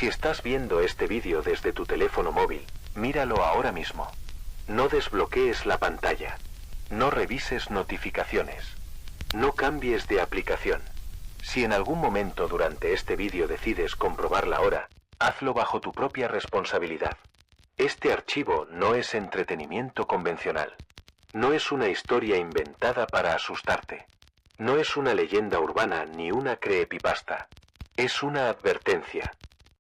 Si estás viendo este vídeo desde tu teléfono móvil, míralo ahora mismo. No desbloquees la pantalla. No revises notificaciones. No cambies de aplicación. Si en algún momento durante este vídeo decides comprobar la hora, hazlo bajo tu propia responsabilidad. Este archivo no es entretenimiento convencional. No es una historia inventada para asustarte. No es una leyenda urbana ni una creepypasta. Es una advertencia.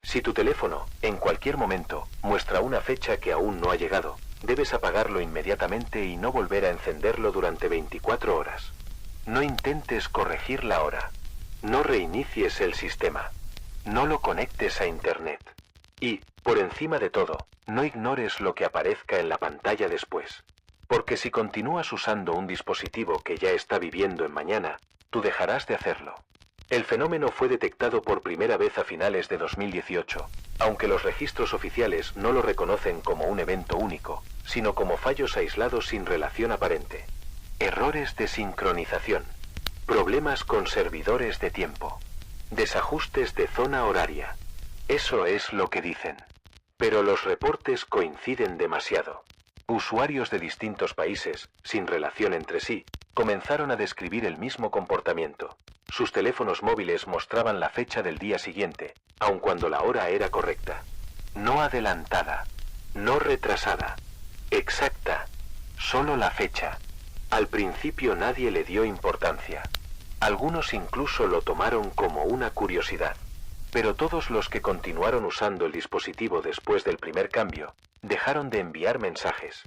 Si tu teléfono, en cualquier momento, muestra una fecha que aún no ha llegado, debes apagarlo inmediatamente y no volver a encenderlo durante 24 horas. No intentes corregir la hora. No reinicies el sistema. No lo conectes a Internet. Y, por encima de todo, no ignores lo que aparezca en la pantalla después. Porque si continúas usando un dispositivo que ya está viviendo en mañana, tú dejarás de hacerlo. El fenómeno fue detectado por primera vez a finales de 2018, aunque los registros oficiales no lo reconocen como un evento único, sino como fallos aislados sin relación aparente. Errores de sincronización. Problemas con servidores de tiempo. Desajustes de zona horaria. Eso es lo que dicen. Pero los reportes coinciden demasiado. Usuarios de distintos países, sin relación entre sí, comenzaron a describir el mismo comportamiento. Sus teléfonos móviles mostraban la fecha del día siguiente, aun cuando la hora era correcta. No adelantada, no retrasada, exacta, solo la fecha. Al principio nadie le dio importancia. Algunos incluso lo tomaron como una curiosidad. Pero todos los que continuaron usando el dispositivo después del primer cambio, dejaron de enviar mensajes,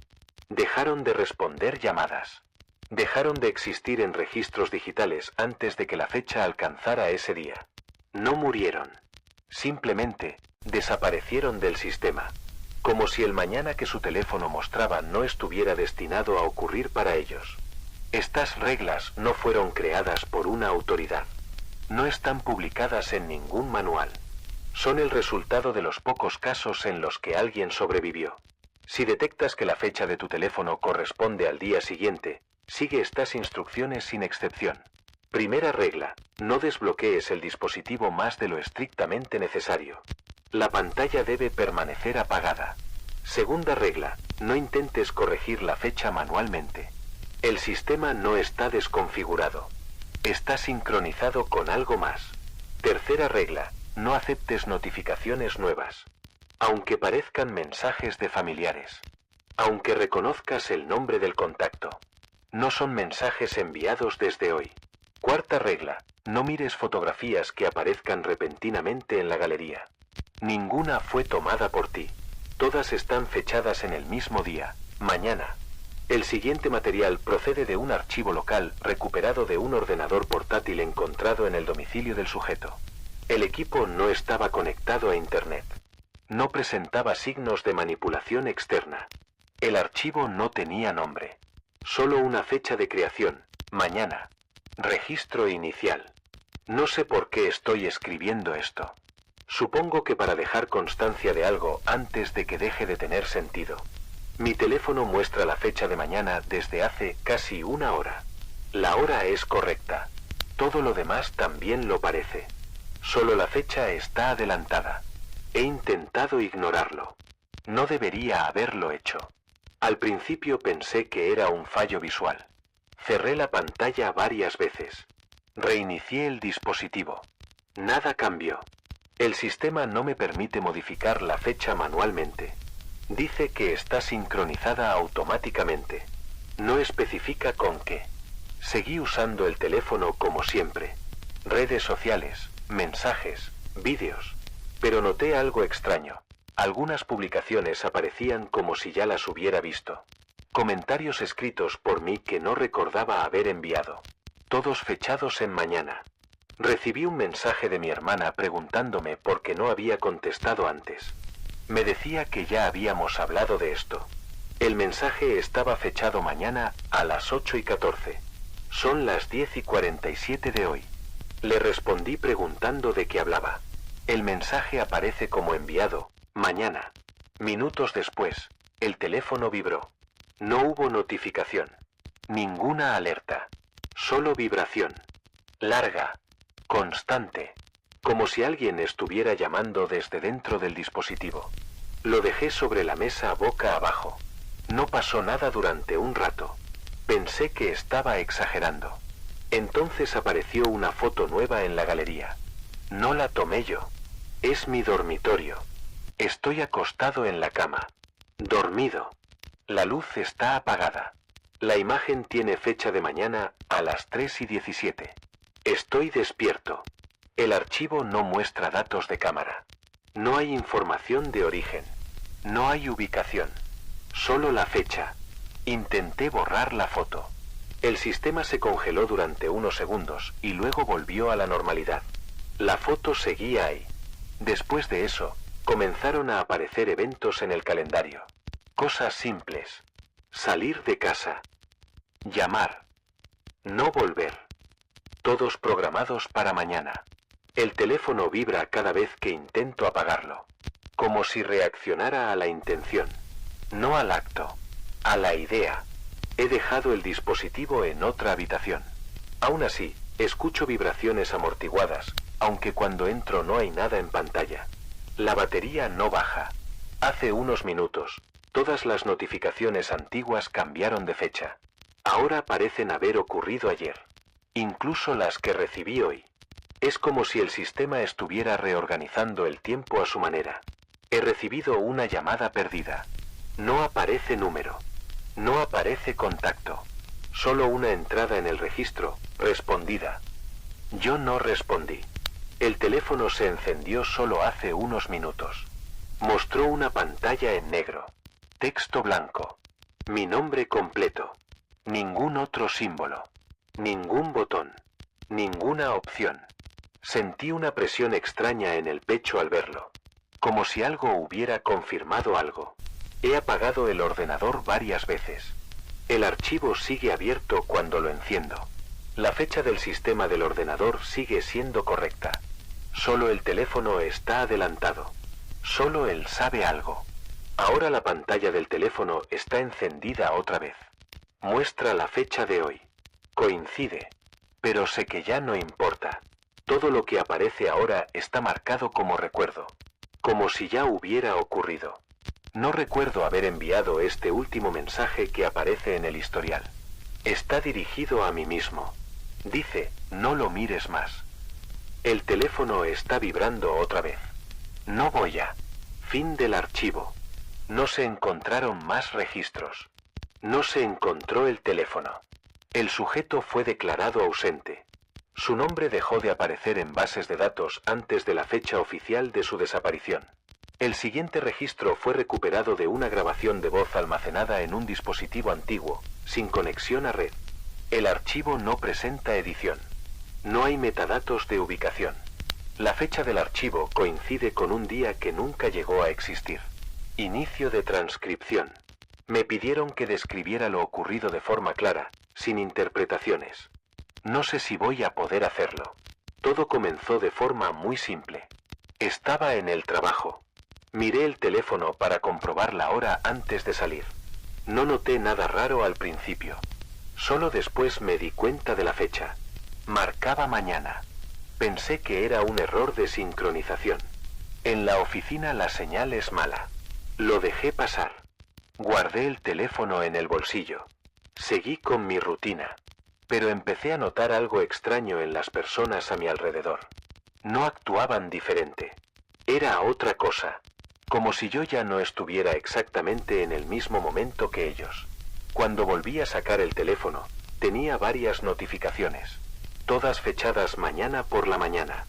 dejaron de responder llamadas, dejaron de existir en registros digitales antes de que la fecha alcanzara ese día. No murieron, simplemente desaparecieron del sistema, como si el mañana que su teléfono mostraba no estuviera destinado a ocurrir para ellos. Estas reglas no fueron creadas por una autoridad. No están publicadas en ningún manual. Son el resultado de los pocos casos en los que alguien sobrevivió. Si detectas que la fecha de tu teléfono corresponde al día siguiente, sigue estas instrucciones sin excepción. Primera regla: no desbloquees el dispositivo más de lo estrictamente necesario. La pantalla debe permanecer apagada. Segunda regla: no intentes corregir la fecha manualmente. El sistema no está desconfigurado. Está sincronizado con algo más. Tercera regla: no aceptes notificaciones nuevas. Aunque parezcan mensajes de familiares. Aunque reconozcas el nombre del contacto. No son mensajes enviados desde hoy. Cuarta regla: no mires fotografías que aparezcan repentinamente en la galería. Ninguna fue tomada por ti. Todas están fechadas en el mismo día, mañana. El siguiente material procede de un archivo local recuperado de un ordenador portátil encontrado en el domicilio del sujeto. El equipo no estaba conectado a Internet. No presentaba signos de manipulación externa. El archivo no tenía nombre. Solo una fecha de creación, mañana. Registro inicial. No sé por qué estoy escribiendo esto. Supongo que para dejar constancia de algo antes de que deje de tener sentido. Mi teléfono muestra la fecha de mañana desde hace casi una hora. La hora es correcta. Todo lo demás también lo parece. Solo la fecha está adelantada. He intentado ignorarlo. No debería haberlo hecho. Al principio pensé que era un fallo visual. Cerré la pantalla varias veces. Reinicié el dispositivo. Nada cambió. El sistema no me permite modificar la fecha manualmente. Dice que está sincronizada automáticamente. No especifica con qué. Seguí usando el teléfono como siempre. Redes sociales, mensajes, vídeos. Pero noté algo extraño. Algunas publicaciones aparecían como si ya las hubiera visto. Comentarios escritos por mí que no recordaba haber enviado. Todos fechados en mañana. Recibí un mensaje de mi hermana preguntándome por qué no había contestado antes. Me decía que ya habíamos hablado de esto. El mensaje estaba fechado mañana a las 8:14. Son las 10:47 de hoy. Le respondí preguntando de qué hablaba. El mensaje aparece como enviado, mañana. Minutos después, el teléfono vibró. No hubo notificación. Ninguna alerta. Solo vibración. Larga. Constante. como si alguien estuviera llamando desde dentro del dispositivo. Lo dejé sobre la mesa boca abajo. No pasó nada durante un rato. Pensé que estaba exagerando. Entonces apareció una foto nueva en la galería. No la tomé yo. Es mi dormitorio. Estoy acostado en la cama. Dormido. La luz está apagada. La imagen tiene fecha de mañana a las 3:17. Estoy despierto. El archivo no muestra datos de cámara. No hay información de origen. No hay ubicación. Solo la fecha. Intenté borrar la foto. El sistema se congeló durante unos segundos y luego volvió a la normalidad. La foto seguía ahí. Después de eso, comenzaron a aparecer eventos en el calendario. Cosas simples. Salir de casa. Llamar. No volver. Todos programados para mañana. El teléfono vibra cada vez que intento apagarlo. Como si reaccionara a la intención. No al acto. A la idea. He dejado el dispositivo en otra habitación. Aún así, escucho vibraciones amortiguadas, aunque cuando entro no hay nada en pantalla. La batería no baja. Hace unos minutos, todas las notificaciones antiguas cambiaron de fecha. Ahora parecen haber ocurrido ayer. Incluso las que recibí hoy. Es como si el sistema estuviera reorganizando el tiempo a su manera. He recibido una llamada perdida. No aparece número. No aparece contacto. Solo una entrada en el registro, respondida. Yo no respondí. El teléfono se encendió solo hace unos minutos. Mostró una pantalla en negro. Texto blanco. Mi nombre completo. Ningún otro símbolo. Ningún botón. Ninguna opción. Sentí una presión extraña en el pecho al verlo. Como si algo hubiera confirmado algo. He apagado el ordenador varias veces. El archivo sigue abierto cuando lo enciendo. La fecha del sistema del ordenador sigue siendo correcta. Solo el teléfono está adelantado. Solo él sabe algo. Ahora la pantalla del teléfono está encendida otra vez. Muestra la fecha de hoy. Coincide. Pero sé que ya no importa. Todo lo que aparece ahora está marcado como recuerdo. Como si ya hubiera ocurrido. No recuerdo haber enviado este último mensaje que aparece en el historial. Está dirigido a mí mismo. Dice, no lo mires más. El teléfono está vibrando otra vez. No voy a. Fin del archivo. No se encontraron más registros. No se encontró el teléfono. El sujeto fue declarado ausente. Su nombre dejó de aparecer en bases de datos antes de la fecha oficial de su desaparición. El siguiente registro fue recuperado de una grabación de voz almacenada en un dispositivo antiguo, sin conexión a red. El archivo no presenta edición. No hay metadatos de ubicación. La fecha del archivo coincide con un día que nunca llegó a existir. Inicio de transcripción. Me pidieron que describiera lo ocurrido de forma clara, sin interpretaciones. No sé si voy a poder hacerlo. Todo comenzó de forma muy simple. Estaba en el trabajo. Miré el teléfono para comprobar la hora antes de salir. No noté nada raro al principio. Solo después me di cuenta de la fecha. Marcaba mañana. Pensé que era un error de sincronización. En la oficina la señal es mala. Lo dejé pasar. Guardé el teléfono en el bolsillo. Seguí con mi rutina. Pero empecé a notar algo extraño en las personas a mi alrededor. No actuaban diferente. Era otra cosa. Como si yo ya no estuviera exactamente en el mismo momento que ellos. Cuando volví a sacar el teléfono, tenía varias notificaciones. Todas fechadas mañana por la mañana.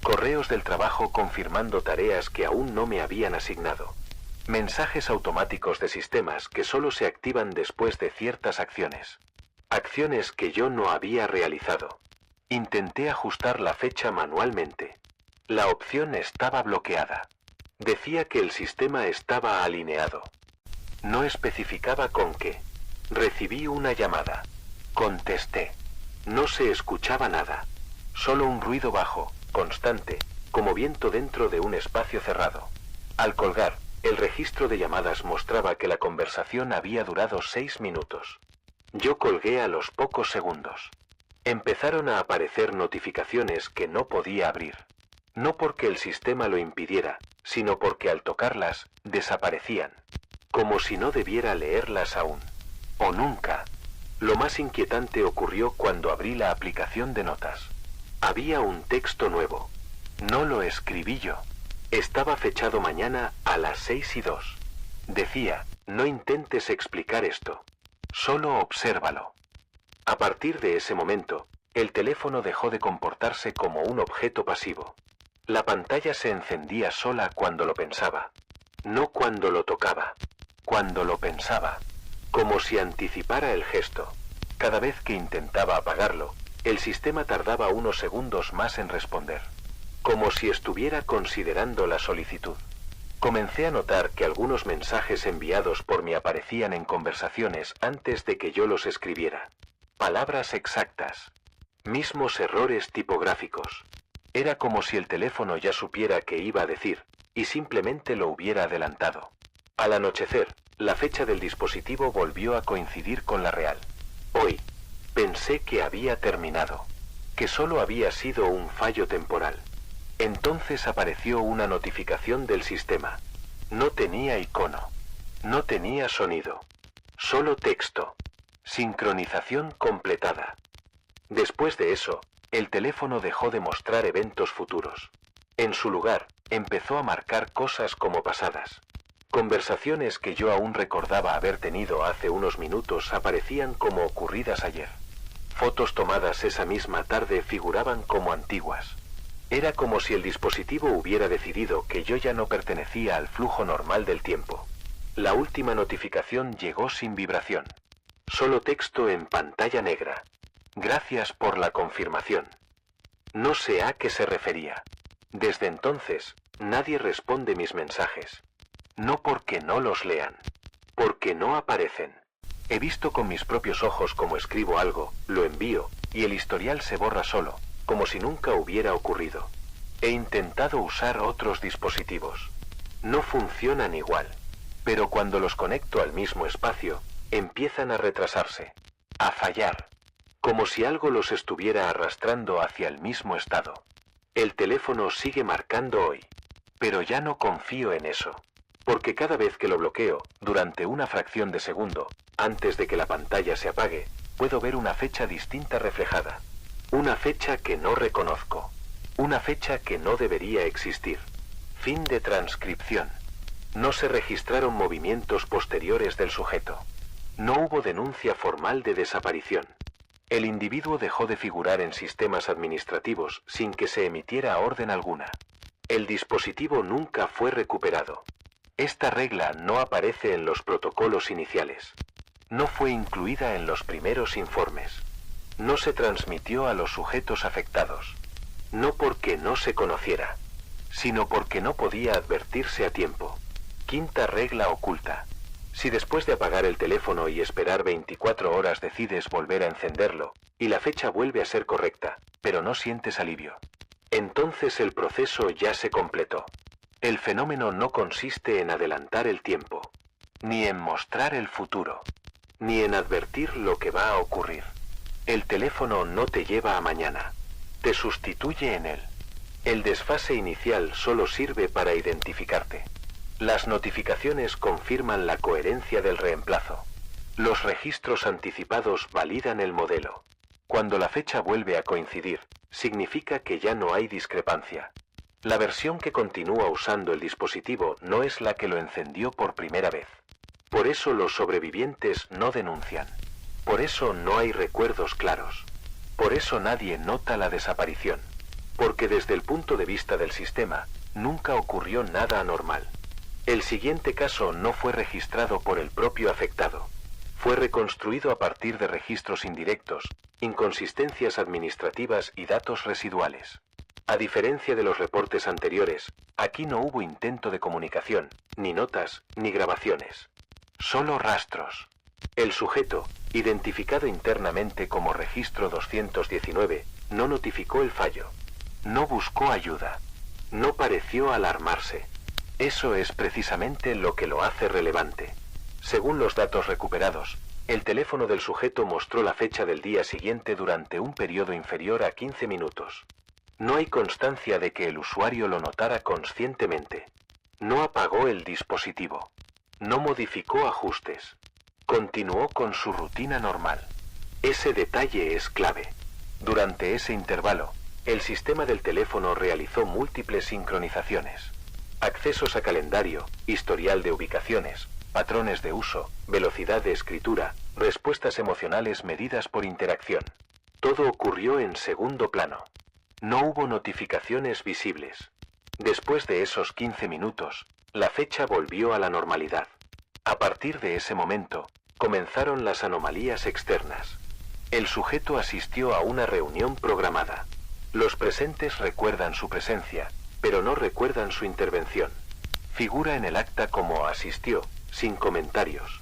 Correos del trabajo confirmando tareas que aún no me habían asignado. Mensajes automáticos de sistemas que solo se activan después de ciertas acciones. Acciones que yo no había realizado. Intenté ajustar la fecha manualmente. La opción estaba bloqueada. Decía que el sistema estaba alineado. No especificaba con qué. Recibí una llamada. Contesté. No se escuchaba nada. Solo un ruido bajo, constante, como viento dentro de un espacio cerrado. Al colgar, el registro de llamadas mostraba que la conversación había durado 6 minutos. Yo colgué a los pocos segundos. Empezaron a aparecer notificaciones que no podía abrir. No porque el sistema lo impidiera, sino porque al tocarlas, desaparecían. Como si no debiera leerlas aún. O nunca. Lo más inquietante ocurrió cuando abrí la aplicación de notas. Había un texto nuevo. No lo escribí yo. Estaba fechado mañana a las 6:02. Decía, no intentes explicar esto. Solo obsérvalo. A partir de ese momento, el teléfono dejó de comportarse como un objeto pasivo. La pantalla se encendía sola cuando lo pensaba. No cuando lo tocaba. Cuando lo pensaba. Como si anticipara el gesto. Cada vez que intentaba apagarlo, el sistema tardaba unos segundos más en responder. Como si estuviera considerando la solicitud. Comencé a notar que algunos mensajes enviados por mí aparecían en conversaciones antes de que yo los escribiera. Palabras exactas. Mismos errores tipográficos. Era como si el teléfono ya supiera qué iba a decir, y simplemente lo hubiera adelantado. Al anochecer, la fecha del dispositivo volvió a coincidir con la real. Hoy, pensé que había terminado, que solo había sido un fallo temporal. Entonces apareció una notificación del sistema. No tenía icono. No tenía sonido. Solo texto. Sincronización completada. Después de eso, el teléfono dejó de mostrar eventos futuros. En su lugar, empezó a marcar cosas como pasadas. Conversaciones que yo aún recordaba haber tenido hace unos minutos aparecían como ocurridas ayer. Fotos tomadas esa misma tarde figuraban como antiguas. Era como si el dispositivo hubiera decidido que yo ya no pertenecía al flujo normal del tiempo. La última notificación llegó sin vibración. Solo texto en pantalla negra. Gracias por la confirmación. No sé a qué se refería. Desde entonces, nadie responde mis mensajes. No porque no los lean. Porque no aparecen. He visto con mis propios ojos cómo escribo algo, lo envío, y el historial se borra solo, como si nunca hubiera ocurrido. He intentado usar otros dispositivos. No funcionan igual. Pero cuando los conecto al mismo espacio, empiezan a retrasarse. A fallar. Como si algo los estuviera arrastrando hacia el mismo estado. El teléfono sigue marcando hoy. Pero ya no confío en eso. Porque cada vez que lo bloqueo, durante una fracción de segundo, antes de que la pantalla se apague, puedo ver una fecha distinta reflejada. Una fecha que no reconozco. Una fecha que no debería existir. Fin de transcripción. No se registraron movimientos posteriores del sujeto. No hubo denuncia formal de desaparición. El individuo dejó de figurar en sistemas administrativos sin que se emitiera orden alguna. El dispositivo nunca fue recuperado. Esta regla no aparece en los protocolos iniciales. No fue incluida en los primeros informes. No se transmitió a los sujetos afectados. No porque no se conociera, sino porque no podía advertirse a tiempo. Quinta regla oculta. Si después de apagar el teléfono y esperar 24 horas decides volver a encenderlo, y la fecha vuelve a ser correcta, pero no sientes alivio, entonces el proceso ya se completó. El fenómeno no consiste en adelantar el tiempo, ni en mostrar el futuro, ni en advertir lo que va a ocurrir. El teléfono no te lleva a mañana, te sustituye en él. El desfase inicial solo sirve para identificarte. Las notificaciones confirman la coherencia del reemplazo. Los registros anticipados validan el modelo. Cuando la fecha vuelve a coincidir, significa que ya no hay discrepancia. La versión que continúa usando el dispositivo no es la que lo encendió por primera vez. Por eso los sobrevivientes no denuncian. Por eso no hay recuerdos claros. Por eso nadie nota la desaparición. Porque desde el punto de vista del sistema, nunca ocurrió nada anormal. El siguiente caso no fue registrado por el propio afectado. Fue reconstruido a partir de registros indirectos, inconsistencias administrativas y datos residuales. A diferencia de los reportes anteriores, aquí no hubo intento de comunicación, ni notas, ni grabaciones. Solo rastros. El sujeto, identificado internamente como registro 219, no notificó el fallo. No buscó ayuda. No pareció alarmarse. Eso es precisamente lo que lo hace relevante. Según los datos recuperados, el teléfono del sujeto mostró la fecha del día siguiente durante un periodo inferior a 15 minutos. No hay constancia de que el usuario lo notara conscientemente. No apagó el dispositivo. No modificó ajustes. Continuó con su rutina normal. Ese detalle es clave. Durante ese intervalo, el sistema del teléfono realizó múltiples sincronizaciones. Accesos a calendario, historial de ubicaciones, patrones de uso, velocidad de escritura, respuestas emocionales medidas por interacción. Todo ocurrió en segundo plano. No hubo notificaciones visibles. Después de esos 15 minutos, la fecha volvió a la normalidad. A partir de ese momento, comenzaron las anomalías externas. El sujeto asistió a una reunión programada. Los presentes recuerdan su presencia, pero no recuerdan su intervención. Figura en el acta como asistió, sin comentarios.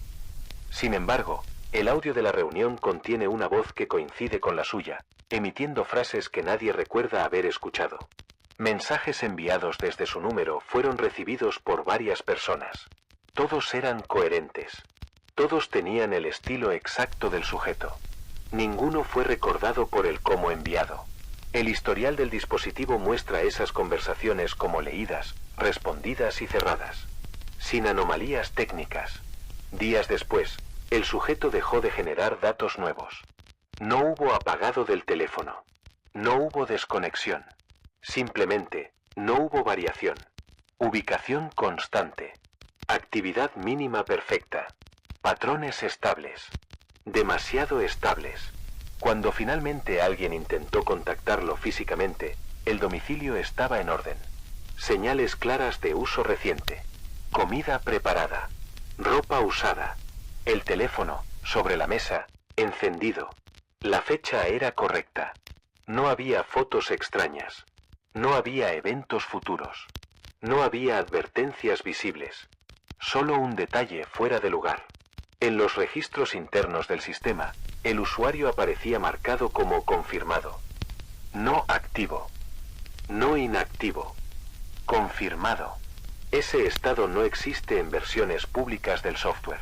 Sin embargo, el audio de la reunión contiene una voz que coincide con la suya, emitiendo frases que nadie recuerda haber escuchado. Mensajes enviados desde su número fueron recibidos por varias personas. Todos eran coherentes. Todos tenían el estilo exacto del sujeto. Ninguno fue recordado por el como enviado. El historial del dispositivo muestra esas conversaciones como leídas, respondidas y cerradas. Sin anomalías técnicas. Días después, el sujeto dejó de generar datos nuevos. No hubo apagado del teléfono. No hubo desconexión. Simplemente, no hubo variación. Ubicación constante. Actividad mínima perfecta. Patrones estables. Demasiado estables. Cuando finalmente alguien intentó contactarlo físicamente, el domicilio estaba en orden. Señales claras de uso reciente. Comida preparada. Ropa usada. El teléfono, sobre la mesa, encendido. La fecha era correcta. No había fotos extrañas. No había eventos futuros. No había advertencias visibles. Solo un detalle fuera de lugar. En los registros internos del sistema, el usuario aparecía marcado como confirmado. No activo. No inactivo. Confirmado. Ese estado no existe en versiones públicas del software.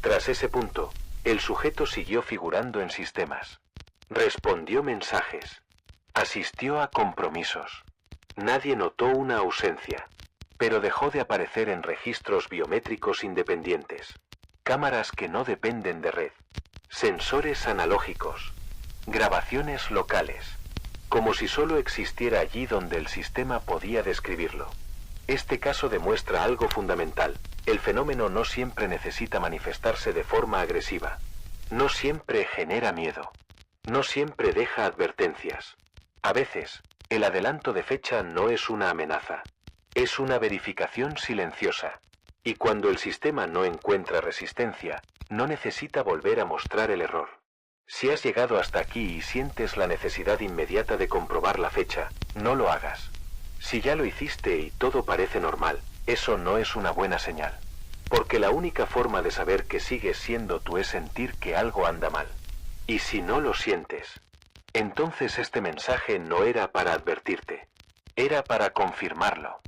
Tras ese punto, el sujeto siguió figurando en sistemas. Respondió mensajes. Asistió a compromisos. Nadie notó una ausencia. Pero dejó de aparecer en registros biométricos independientes. Cámaras que no dependen de red. Sensores analógicos. Grabaciones locales. Como si solo existiera allí donde el sistema podía describirlo. Este caso demuestra algo fundamental. El fenómeno no siempre necesita manifestarse de forma agresiva. No siempre genera miedo. No siempre deja advertencias. A veces, el adelanto de fecha no es una amenaza. Es una verificación silenciosa. Y cuando el sistema no encuentra resistencia, no necesita volver a mostrar el error. Si has llegado hasta aquí y sientes la necesidad inmediata de comprobar la fecha, no lo hagas. Si ya lo hiciste y todo parece normal, eso no es una buena señal. Porque la única forma de saber que sigues siendo tú es sentir que algo anda mal. Y si no lo sientes, entonces este mensaje no era para advertirte. Era para confirmarlo.